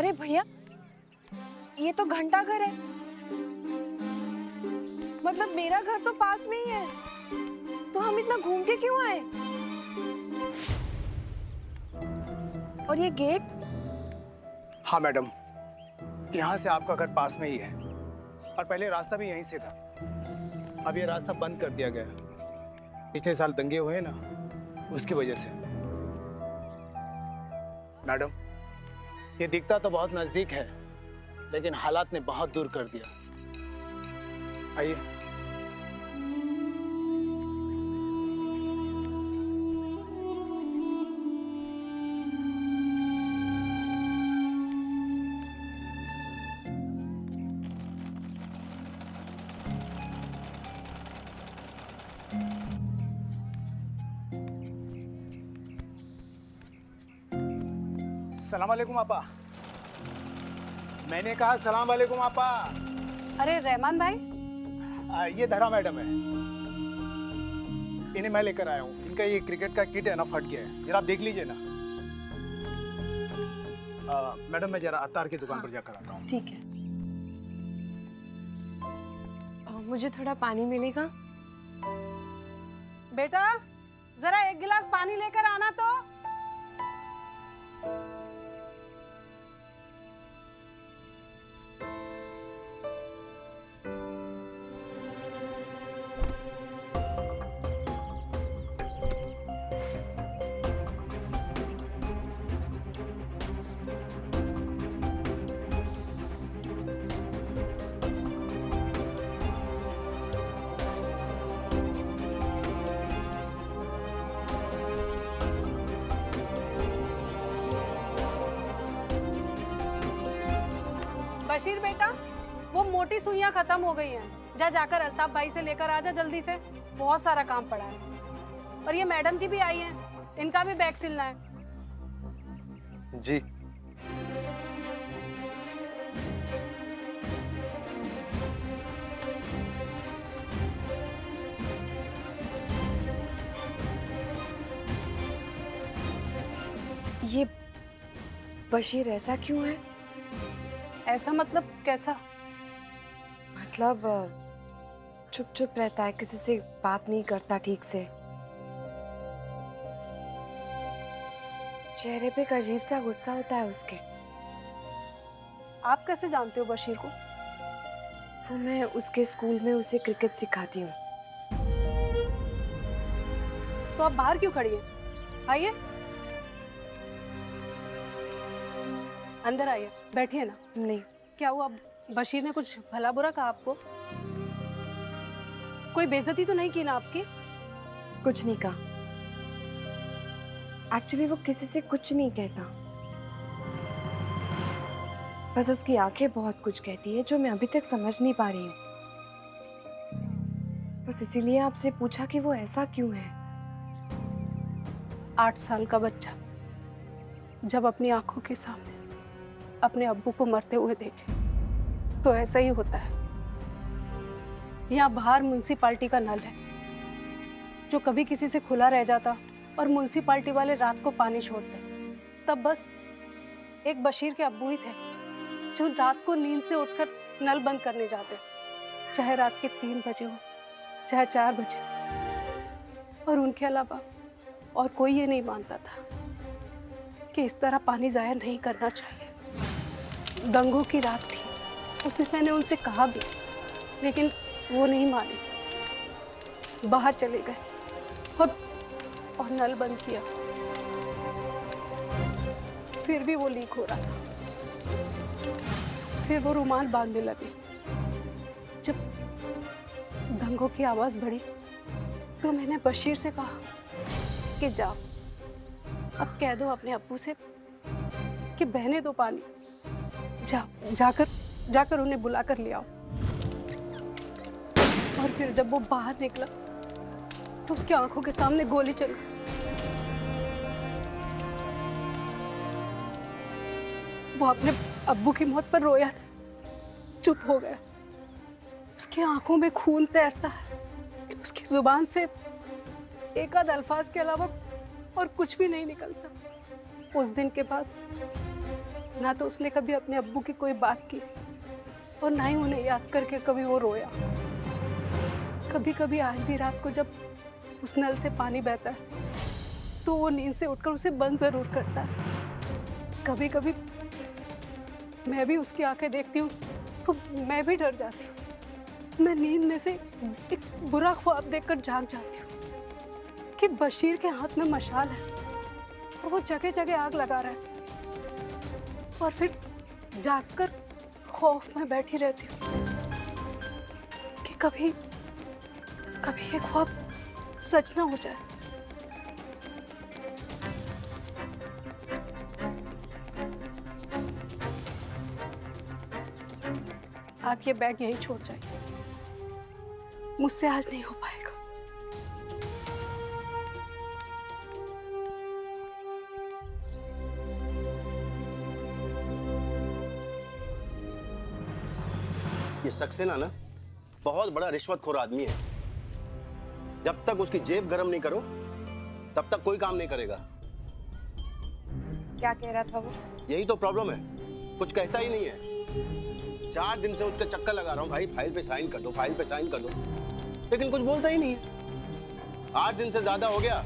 अरे भैया, ये तो घंटा घर है। मतलब मेरा घर तो पास में ही है, तो हम इतना घूम के क्यों आए? और ये गेट? हाँ मैडम, यहाँ से आपका घर पास में ही है और पहले रास्ता भी यहीं से था। अब ये रास्ता बंद कर दिया गया, पिछले साल दंगे हुए ना, उसकी वजह से। मैडम, ये दिखता तो बहुत नजदीक है, लेकिन हालात ने बहुत दूर कर दिया। आइए। सलाम वालेकुम आपा। मैंने कहा सलाम वालेकुम आपा। अरे रहमान भाई, ये धरा मैडम है, इन्हें मैं लेकर आया हूँ। इनका ये क्रिकेट का किट है ना, फट गया है, जरा आप देख लीजिए ना। मैडम मैं जरा अतार की दुकान पर जाकर आता हूँ। ठीक है। मुझे थोड़ा पानी मिलेगा? बेटा जरा एक गिलास पानी लेकर आना तो। बशीर बेटा, वो मोटी सुइयां खत्म हो गई हैं। जाकर अल्ताफ भाई से लेकर आ जा जल्दी से, बहुत सारा काम पड़ा है। और ये मैडम जी भी आई हैं, इनका भी बैग सिलना है। जी। ये बशीर ऐसा क्यों है? ऐसा मतलब कैसा? मतलब चुप चुप रहता है, किसी से बात नहीं करता ठीक से। चेहरे पे एक अजीब सा गुस्सा होता है उसके। आप कैसे जानते हो बशीर को? वो मैं उसके स्कूल में उसे क्रिकेट सिखाती हूँ। तो आप बाहर क्यों खड़ी हैं? आइए अंदर आइए, बैठिए ना। नहीं। क्या हुआ, बशीर ने कुछ भला बुरा कहा आपको? कोई बेइज्जती तो नहीं की ना आपकी? कुछ नहीं कहा। एक्चुअली वो किसी से कुछ नहीं कहता, बस उसकी आंखें बहुत कुछ कहती है जो मैं अभी तक समझ नहीं पा रही हूँ। बस इसीलिए आपसे पूछा कि वो ऐसा क्यों है। 8 साल का बच्चा जब अपनी आंखों के सामने अपने अब्बू को मरते हुए देखे तो ऐसा ही होता है। यहाँ बाहर म्युनिसिपालिटी का नल है जो कभी किसी से खुला रह जाता और म्युनिसिपालिटी वाले रात को पानी छोड़ते, तब बस एक बशीर के अब्बू ही थे जो रात को नींद से उठकर नल बंद करने जाते, चाहे रात के 3 बजे हो चाहे 4 बजे। और उनके अलावा और कोई ये नहीं मानता था कि इस तरह पानी जाया नहीं करना चाहिए। दंगों की रात थी, उस दिन मैंने उनसे कहा भी, लेकिन वो नहीं माने। बाहर चले गए और नल बंद किया, फिर भी वो लीक हो रहा था। फिर वो रुमाल बांधने लगे। जब दंगों की आवाज बढ़ी तो मैंने बशीर से कहा कि जाओ, अब कह दो अपने अब्बू से कि बहने दो पानी। जाकर उन्हें बुला कर ले आओ। और फिर जब वो बाहर निकला तो उसकी आंखों के सामने गोली चल गई। वो अपने अब्बू की मौत पर रोया, चुप हो गया। उसकी आंखों में खून तैरता है, उसकी जुबान से एक आध अल्फाज के अलावा और कुछ भी नहीं निकलता। उस दिन के बाद ना तो उसने कभी अपने अब्बू की कोई बात की और ना ही उन्हें याद करके कभी वो रोया। कभी कभी आज भी रात को जब उस नल से पानी बहता है तो वो नींद से उठकर उसे बंद जरूर करता है। कभी कभी मैं भी उसकी आंखें देखती हूँ तो मैं भी डर जाती हूँ। मैं नींद में से एक बुरा ख्वाब देखकर जाग जाती हूँ कि बशीर के हाथ में मशाल है और वो जगह जगह आग लगा रहा है, और फिर जागकर खौफ में बैठी रहती हूँ कि कभी कभी ये ख्वाब सच ना हो जाए। आप ये बैग यहीं छोड़ जाइए, मुझसे आज नहीं हो पाएगा। ये सक्सेना ना बहुत बड़ा रिश्वतखोर आदमी है। जब तक उसकी जेब गरम नहीं करो तब तक कोई काम नहीं करेगा। क्या कह रहा था वो? यही तो प्रॉब्लम है, कुछ कहता ही नहीं है। 4 दिन से उसका चक्कर लगा रहा हूँ, भाई फाइल पे साइन कर दो, फाइल पे साइन कर दो, लेकिन कुछ बोलता ही नहीं है। 8 दिन से ज्यादा हो गया।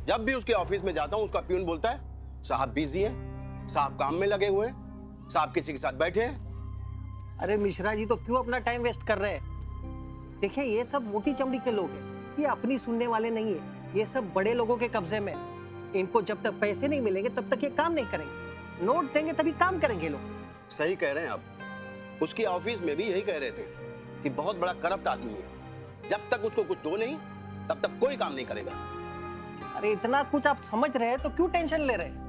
जब भी उसके ऑफिस में जाता हूँ उसका प्यून बोलता है साहब बिजी है, साहब काम में लगे हुए हैं, साहब किसी के साथ बैठे हैं। अरे मिश्रा जी तो क्यों अपना टाइम वेस्ट कर रहे हैं? देखिए ये सब मोटी चमड़ी के लोग हैं, ये अपनी सुनने वाले नहीं है। ये सब बड़े लोगों के कब्जे में। इनको जब तक पैसे नहीं मिलेंगे तब तक ये काम नहीं करेंगे। नोट देंगे तभी काम करेंगे लोग। सही कह रहे हैं आप। उसकी ऑफिस में भी यही कह रहे थे कि बहुत बड़ा करप्ट आदमी है। जब तक उसको कुछ दो नहीं तब तक कोई काम नहीं करेगा। अरे इतना कुछ आप समझ रहे हैं तो क्यों टेंशन ले रहे हैं?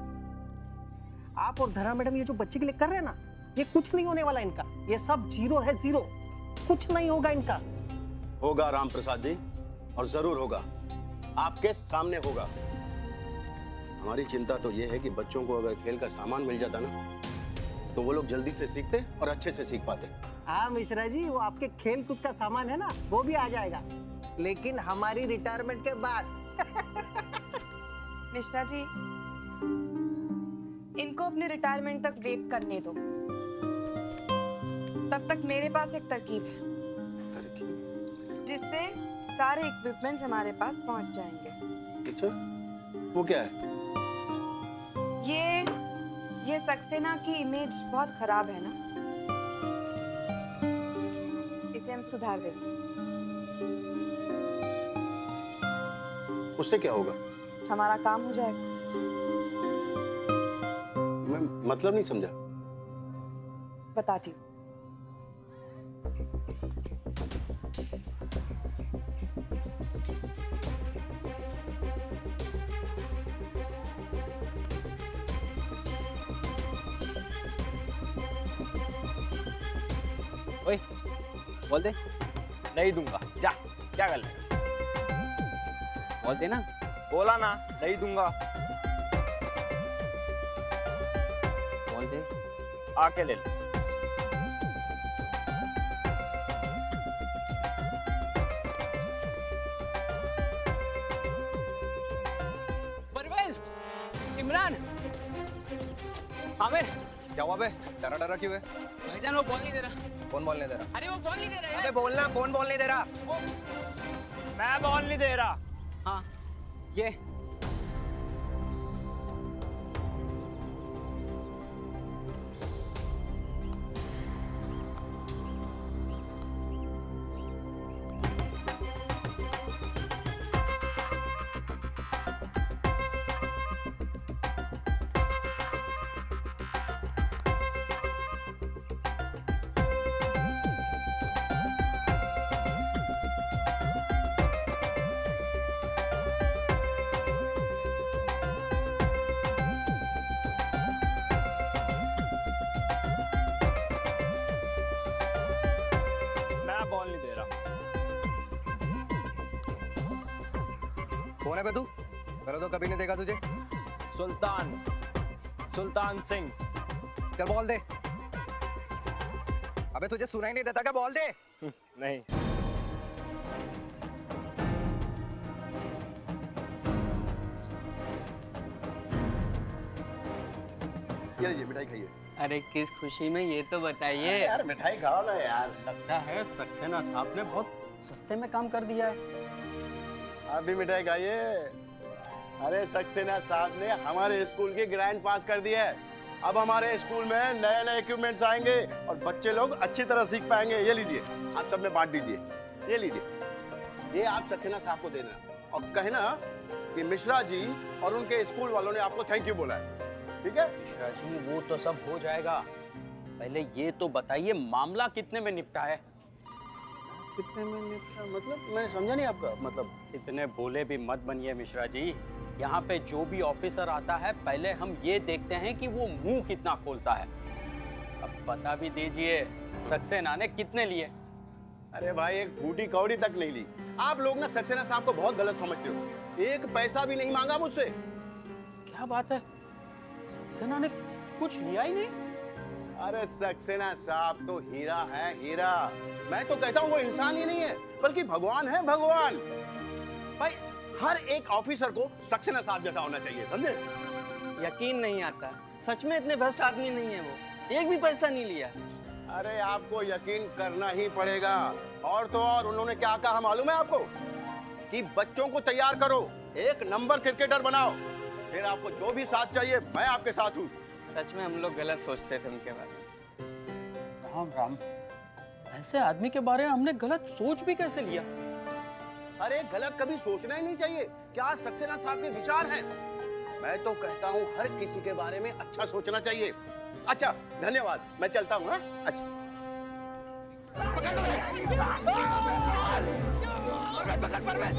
आप और धरा मैडम ये जो बच्चे के लिए कर रहे हैं ना, ये कुछ नहीं होने वाला इनका। ये सब जीरो है, जीरो। कुछ नहीं होगा इनका। होगा राम प्रसाद जी, और जरूर होगा, आपके सामने होगा। हमारी चिंता तो ये है कि बच्चों को अगर खेल का सामान मिल जाता ना तो वो लोग जल्दी से सीखते और अच्छे से सीख पाते। हाँ मिश्रा जी, वो आपके खेल कूद का सामान है ना, वो भी आ जाएगा, लेकिन हमारी रिटायरमेंट के बाद। मिश्रा जी, इनको अपने रिटायरमेंट तक वेट करने दो। तब तक मेरे पास एक तरकीब है जिससे सारे इक्विपमेंट्स हमारे पास पहुंच जाएंगे। अच्छा, वो क्या है? ये सक्सेना की इमेज बहुत खराब है ना, इसे हम सुधार देंगे। उससे क्या होगा? हमारा काम हो जाएगा। मैं मतलब नहीं समझा। बताती हूँ। ओए, बोल दे। नहीं दूंगा, जा। क्या कर ले? बोल दे ना। बोला ना, नहीं दूंगा। बोल दे। आके ले ले। परवेज, इमरान, आमिर, क्या हुआ बे? डरा डरा क्यों है? भाईजान वो बॉल नहीं दे रहा। कौन बोलने दे रहा? अरे वो बॉल नहीं दे रहा यार। अबे बोलना, कौन बोलने दे रहा? मैं बॉल नहीं दे रहा। हाँ, ये बॉल नहीं दे रहा। कौन है बे तू? मैंने तो कभी नहीं देखा तुझे। सुल्तान सिंह। चल बॉल दे। अबे तुझे सुनाई नहीं देता क्या? बॉल दे। नहीं। ये लीजिए मिठाई खाइए। अरे किस खुशी में ये तो बताइए। यार मिठाई खाओ ना यार। लगता है सक्सेना साहब ने बहुत सस्ते में काम कर दिया है। आप भी मिठाई खाइए। अरे सक्सेना साहब ने हमारे स्कूल की ग्रैंड पास कर दिया है। अब हमारे स्कूल में नए नए इक्विपमेंट्स आएंगे और बच्चे लोग अच्छी तरह सीख पाएंगे। ये लीजिए, आप सब में बांट दीजिए। ये लीजिए, ये आप सक्सेना साहब को देना और कहना कि मिश्रा जी और उनके स्कूल वालों ने आपको थैंक यू बोला है, ठीक है? मिश्रा जी वो तो सब हो जाएगा, पहले ये तो बताइए मामला कितने में निपटा है? कितने में निपटा मतलब? मैंने समझा नहीं आपका मतलब। इतने बोले भी मत बनिए मिश्रा जी। यहाँ पे जो भी ऑफिसर आता है पहले हम ये देखते हैं कि वो मुंह कितना खोलता है। अब बता भी दीजिए सक्सेना ने कितने लिए? अरे भाई एक फूटी कौड़ी तक नहीं ली। आप लोग ना सक्सेना साहब को बहुत गलत समझते हो। एक पैसा भी नहीं मांगा मुझसे। क्या बात है, सक्सेना ने कुछ लिया ही नहीं? अरे सक्सेना साहब तो हीरा है, हीरा। मैं तो कहता हूँ वो इंसान ही नहीं है बल्कि भगवान है, भगवान। भाई हर एक ऑफिसर को सक्सेना साहब जैसा होना चाहिए, समझे? यकीन नहीं आता, सच में इतने भ्रष्ट आदमी नहीं है वो, एक भी पैसा नहीं लिया। अरे आपको यकीन करना ही पड़ेगा। और तो और उन्होंने क्या कहा मालूम है आपको? कि बच्चों को तैयार करो, एक नंबर क्रिकेटर बनाओ, फिर आपको जो भी साथ चाहिए मैं आपके साथ हूँ। सच में हम लोग गलत सोचते थे उनके बारे में। राम राम, ऐसे आदमी के बारे में हमने गलत सोच भी कैसे लिया? अरे गलत कभी सोचना ही नहीं चाहिए। क्या सक्सेना साहब के विचार हैं? मैं तो कहता हूँ हर किसी के बारे में अच्छा सोचना चाहिए। अच्छा धन्यवाद, मैं चलता हूँ। अच्छा पकड़ पकड़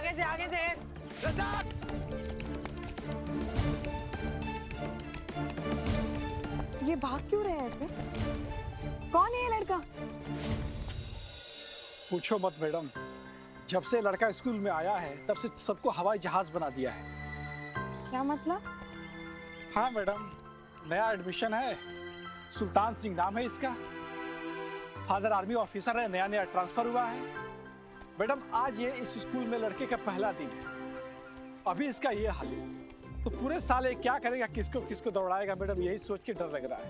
से आगे से ये भाग क्यों रहे हैं ऐसे? कौन है ये लड़का? पूछो मत मैडम, जब से लड़का स्कूल में आया है तब से सबको हवाई जहाज बना दिया है। क्या मतलब? हाँ मैडम, नया एडमिशन है, सुल्तान सिंह नाम है इसका। फादर आर्मी ऑफिसर है, नया नया ट्रांसफर हुआ है। मैडम आज ये इस स्कूल में लड़के का पहला दिन है, अभी इसका ये हाल है, तो पूरे साल ये क्या करेगा, किसको किसको दौड़ाएगा मैडम, यही सोच के डर लग रहा है।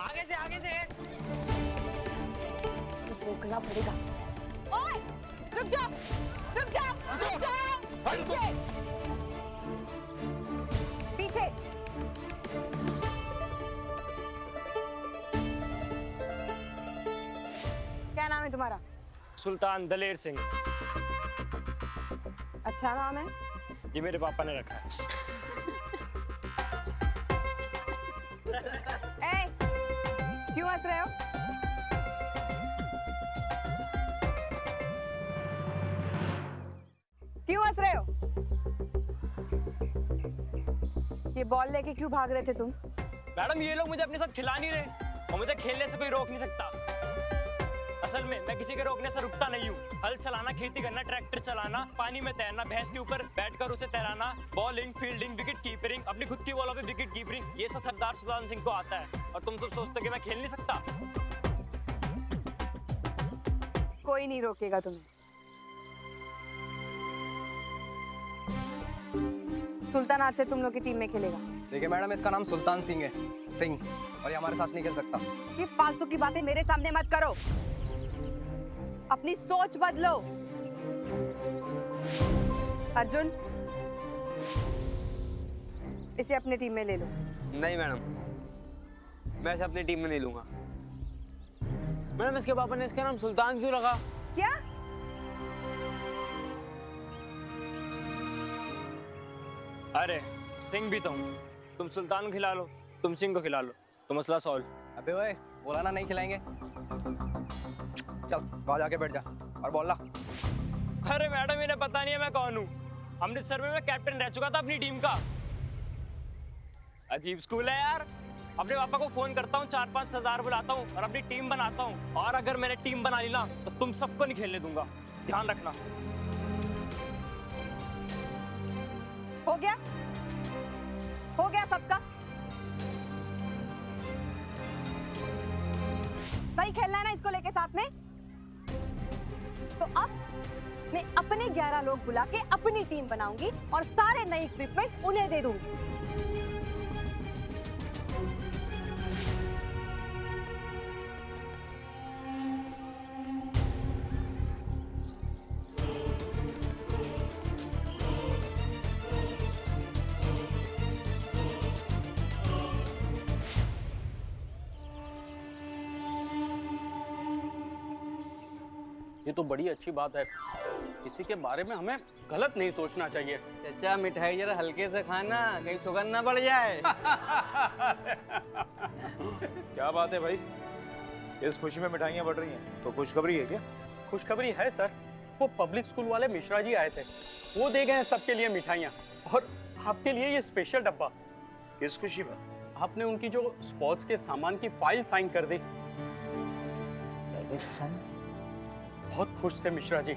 आगे से रोकना पड़ेगा। ओए, रुक जाओ, रुक जाओ, रुक जाओ, पीछे। क्या नाम है तुम्हारा? सुल्तान दलेर सिंह। अच्छा नाम है। ये मेरे पापा ने रखा है। ए, क्यों हंस रहे हो? क्यों हंस रहे हो? ये बॉल लेके क्यों भाग रहे थे तुम? मैडम ये लोग मुझे अपने साथ खिला नहीं रहे और मुझे खेलने से कोई रोक नहीं सकता। असल में मैं किसी के रोकने से रुकता नहीं हूँ। हल चलाना, खेती करना, ट्रैक्टर चलाना, पानी में तैरना, भैंस के ऊपर बैठकर उसे तैराना, बॉलिंग, फील्डिंग, विकेट कीपिंग, अपनी खुद की बॉलों पे विकेट कीपिंग, ये सब सरदार सुल्तान सिंह को आता है। और तुम सब सोचते हो कि मैं खेल नहीं सकता? कोई नहीं रोकेगा तुम्हें। सुल्तान आज से तुम लोग की टीम में खेलेगा। देखिए मैडम, इसका नाम सुल्तान सिंह है, सिंह, और ये हमारे साथ नहीं खेल सकता। ये फालतू की बातें मेरे सामने मत करो, अपनी सोच बदलो। अर्जुन, इसे अपनी टीम में ले लो। नहीं मैडम, मैं इसे अपनी टीम में नहीं लूंगा। मैडम इसके पापा ने इसका नाम सुल्तान क्यों रखा? क्या? अरे सिंह भी तो हूँ। तुम सुल्तान को खिला लो, तुम सिंह को खिला लो, तो मसला सॉल्व। अबे ओए, बोला ना नहीं खिलाएंगे। चल वहां जाके बैठ जा और बोल ला। अरे मैडम इन्हें पता नहीं है मैं कौन हूँ। अमृतसर में मैं कैप्टन रह चुका था अपनी टीम का। अजीब स्कूल है यार। अपने पापा को फोन करता हूँ, 4-5 सरदार बुलाता हूँ और अपनी टीम बनाता हूँ, और अगर मैंने टीम बना ली ना तो तुम सबको नहीं खेलने दूंगा, ध्यान रखना। हो गया सबका? वही खेलना है ना इसको लेके साथ में? तो अब मैं अपने 11 लोग बुला के अपनी टीम बनाऊंगी और सारे नए इक्विपमेंट उन्हें दे दूंगी। ये तो बड़ी अच्छी बात है। इसी के बारे में हमें गलत नहीं सोचना चाहिए। चाचा मिठाई जरा हल्के से खाना, कहीं शुगर ना बढ़ जाए। क्या बात है भाई, इस खुशी में मिठाइयाँ बढ़ रही हैं, तो खुशखबरी है क्या? खुशखबरी है सर, वो पब्लिक स्कूल वाले मिश्रा जी आए थे, वो दे गए हैं सबके लिए मिठाइयाँ, और आपके लिए ये स्पेशल डब्बा। किस खुशी में? आपने उनकी जो स्पोर्ट्स के सामान की फाइल साइन कर दी। बहुत खुश थे मिश्रा जी,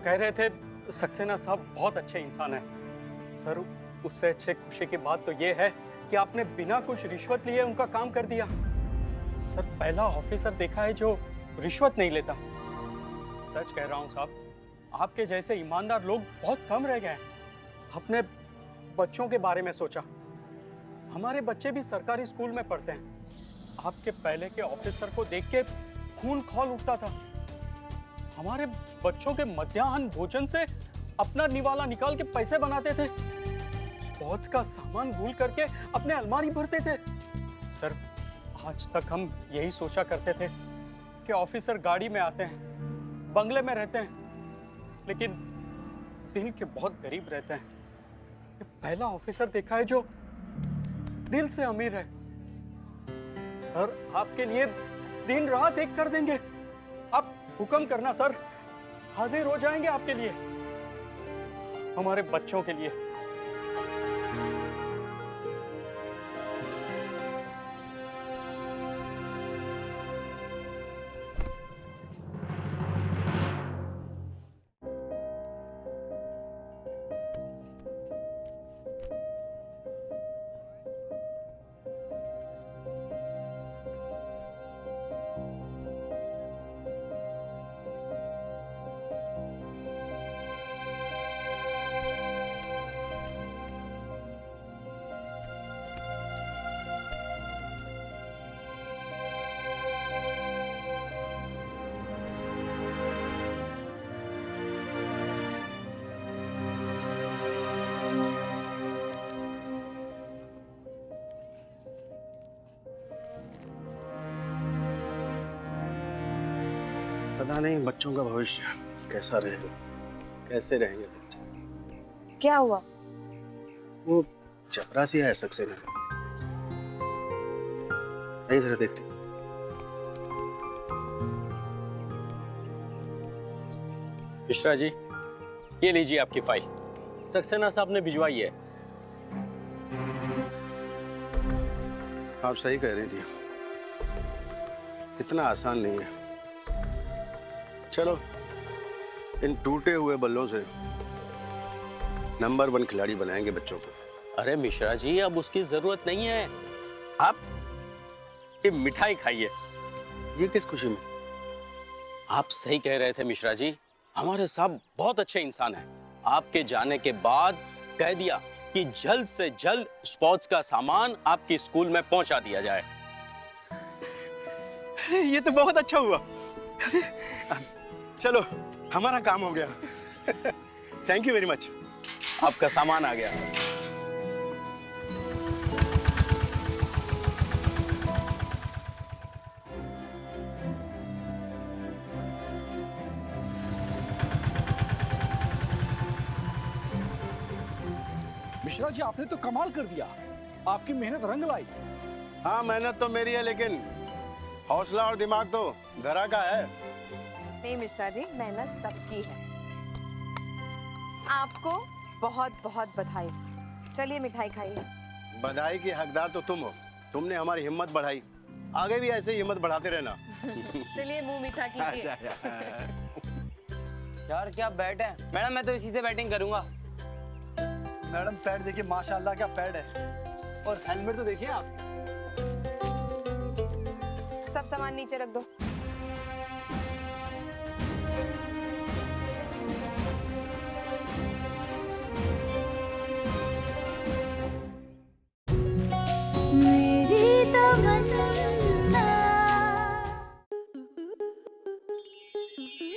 कह रहे थे सक्सेना साहब बहुत अच्छे इंसान हैं। सर उससे अच्छे खुशी की बात तो ये है कि आपने बिना कुछ रिश्वत लिए उनका काम कर दिया। सर पहला ऑफिसर देखा है जो रिश्वत नहीं लेता। सच कह रहा हूँ साहब, आपके जैसे ईमानदार लोग बहुत कम रह गए हैं। अपने बच्चों के बारे में सोचा, हमारे बच्चे भी सरकारी स्कूल में पढ़ते हैं। आपके पहले के ऑफिसर को देख के खून खौल उठता था। हमारे बच्चों के मध्याह्न भोजन से अपना निवाला निकाल के पैसे बनाते थे, स्पोर्ट्स का सामान भूल करके अपने अलमारी भरते थे। सर आज तक हम यही सोचा करते थे कि ऑफिसर गाड़ी में आते हैं, बंगले में रहते हैं, लेकिन दिल के बहुत गरीब रहते हैं। ये पहला ऑफिसर देखा है जो दिल से अमीर है। सर आपके लिए दिन रात एक कर देंगे। आप हुक्म करना सर, हाजिर हो जाएंगे आपके लिए, हमारे बच्चों के लिए। पता नहीं बच्चों का भविष्य कैसा रहेगा, कैसे रहेंगे बच्चे। क्या हुआ? वो चपरासी है सक्सेना का, इधर देखते। मिश्रा जी ये लीजिए आपकी फाइल, सक्सेना साहब ने भिजवाई है। आप सही कह रही थी, इतना आसान नहीं है। चलो इन टूटे हुए बल्लों से नंबर 1 खिलाड़ी बनाएंगे बच्चों को। अरे मिश्रा जी अब उसकी जरूरत नहीं है, आप ये मिठाई खाइए। ये किस खुशी में? आप सही कह रहे थे मिश्रा जी, हमारे साहब बहुत अच्छे इंसान हैं। आपके जाने के बाद कह दिया कि जल्द से जल्द स्पोर्ट्स का सामान आपकी स्कूल में पहुंचा दिया जाए। ये तो बहुत अच्छा हुआ। चलो हमारा काम हो गया। Thank you very much. आपका सामान आ गया। मिश्रा जी आपने तो कमाल कर दिया, आपकी मेहनत रंग लाई। हाँ मेहनत तो मेरी है, लेकिन हौसला और दिमाग तो धरा का है। नहीं मिश्रा जी, मेहनत सबकी है। आपको बहुत बहुत बधाई। चलिए मिठाई खाइए। बधाई की हकदार तो तुम हो, तुमने हमारी हिम्मत बढ़ाई, आगे भी ऐसे ही हिम्मत बढ़ाते रहना। चलिए मुंह मीठा कीजिए। यार क्या बैट है मैडम, मैं तो इसी से बैटिंग करूंगा। मैडम पैड देखिए, माशाल्लाह क्या पैड है, और हेलमेट तो देखिए आप। सब सामान नीचे रख दो।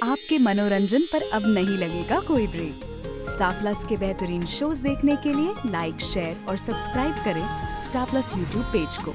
आपके मनोरंजन पर अब नहीं लगेगा कोई ब्रेक। स्टार प्लस के बेहतरीन शोज देखने के लिए लाइक, शेयर और सब्सक्राइब करें स्टार प्लस यूट्यूब पेज को।